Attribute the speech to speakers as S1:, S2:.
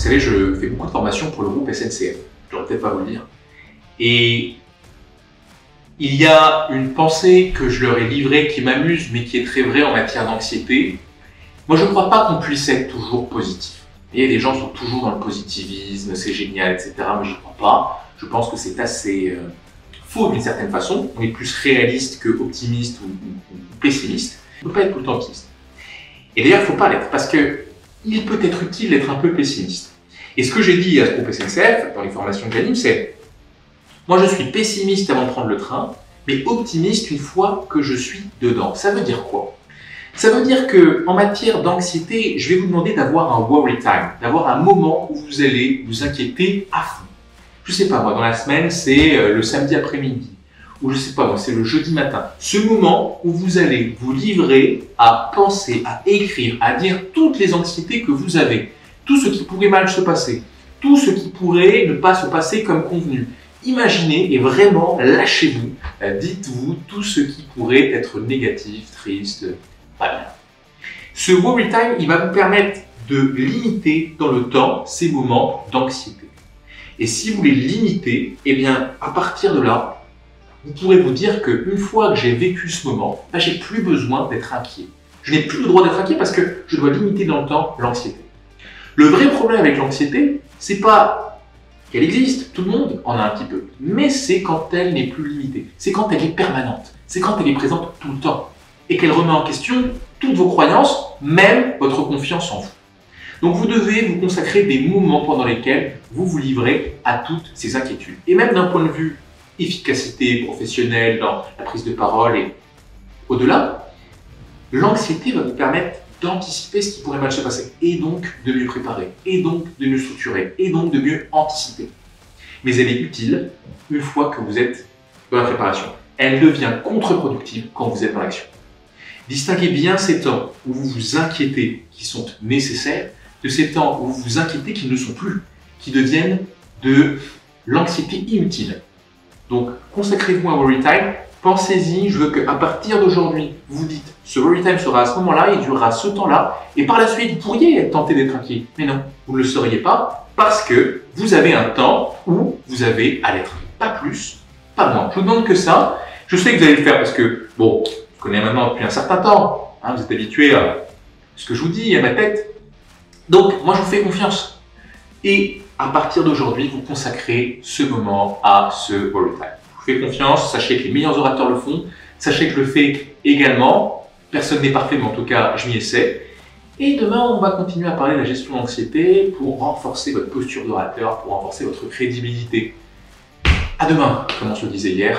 S1: savez, je fais beaucoup de formations pour le groupe SNCF. Je ne devrais peut-être pas vous le dire. Et il y a une pensée que je leur ai livrée qui m'amuse, mais qui est très vraie en matière d'anxiété. Moi, je ne crois pas qu'on puisse être toujours positif. Et les gens sont toujours dans le positivisme, c'est génial, etc. Mais je ne crois pas. Je pense que c'est assez faux d'une certaine façon. On est plus réaliste que optimiste ou pessimiste. On ne peut pas être tout le temps optimiste. Et d'ailleurs, il ne faut pas l'être, parce qu'il peut être utile d'être un peu pessimiste. Et ce que j'ai dit à ce groupe SNCF, dans les formations que j'anime, c'est moi je suis pessimiste avant de prendre le train, mais optimiste une fois que je suis dedans. Ça veut dire quoi? Ça veut dire qu'en matière d'anxiété, je vais vous demander d'avoir un worry time, d'avoir un moment où vous allez vous inquiéter à fond. Je sais pas, moi, dans la semaine, c'est le samedi après-midi, ou je sais pas, moi, c'est le jeudi matin. Ce moment où vous allez vous livrer à penser, à écrire, à dire toutes les anxiétés que vous avez, tout ce qui pourrait mal se passer, tout ce qui pourrait ne pas se passer comme convenu. Imaginez et vraiment lâchez-vous, dites-vous tout ce qui pourrait être négatif, triste, pas bien. Ce worry time, il va vous permettre de limiter dans le temps ces moments d'anxiété. Et si vous les limitez, eh bien, à partir de là, vous pourrez vous dire qu'une fois que j'ai vécu ce moment, j'ai plus besoin d'être inquiet. Je n'ai plus le droit d'être inquiet parce que je dois limiter dans le temps l'anxiété. Le vrai problème avec l'anxiété, c'est pas qu'elle existe, tout le monde en a un petit peu, mais c'est quand elle n'est plus limitée, c'est quand elle est permanente, c'est quand elle est présente tout le temps et qu'elle remet en question toutes vos croyances, même votre confiance en vous. Donc vous devez vous consacrer des moments pendant lesquels vous vous livrez à toutes ces inquiétudes. Et même d'un point de vue efficacité professionnelle, dans la prise de parole et au-delà, l'anxiété va vous permettre d'anticiper ce qui pourrait mal se passer, et donc de mieux préparer, et donc de mieux structurer, et donc de mieux anticiper. Mais elle est utile une fois que vous êtes dans la préparation. Elle devient contre-productive quand vous êtes dans l'action. Distinguez bien ces temps où vous vous inquiétez, qui sont nécessaires, de ces temps où vous vous inquiétez qui ne le sont plus, qui deviennent de l'anxiété inutile. Donc, consacrez-vous un worry time, pensez-y, je veux qu'à partir d'aujourd'hui, vous dites, ce worry time sera à ce moment-là, il durera ce temps-là, et par la suite, vous pourriez tenter d'être inquiet. Mais non, vous ne le seriez pas, parce que vous avez un temps où vous avez à l'être. Pas plus, pas moins. Je vous demande que ça. Je sais que vous allez le faire parce que, bon, je vous connais maintenant depuis un certain temps, hein, vous êtes habitué à ce que je vous dis, à ma tête. Donc, moi, je vous fais confiance. Et à partir d'aujourd'hui, vous consacrez ce moment à ce worry time. Je vous fais confiance, sachez que les meilleurs orateurs le font, sachez que je le fais également. Personne n'est parfait, mais en tout cas, je m'y essaie. Et demain, on va continuer à parler de la gestion de l'anxiété pour renforcer votre posture d'orateur, pour renforcer votre crédibilité. À demain, comme on se le disait hier.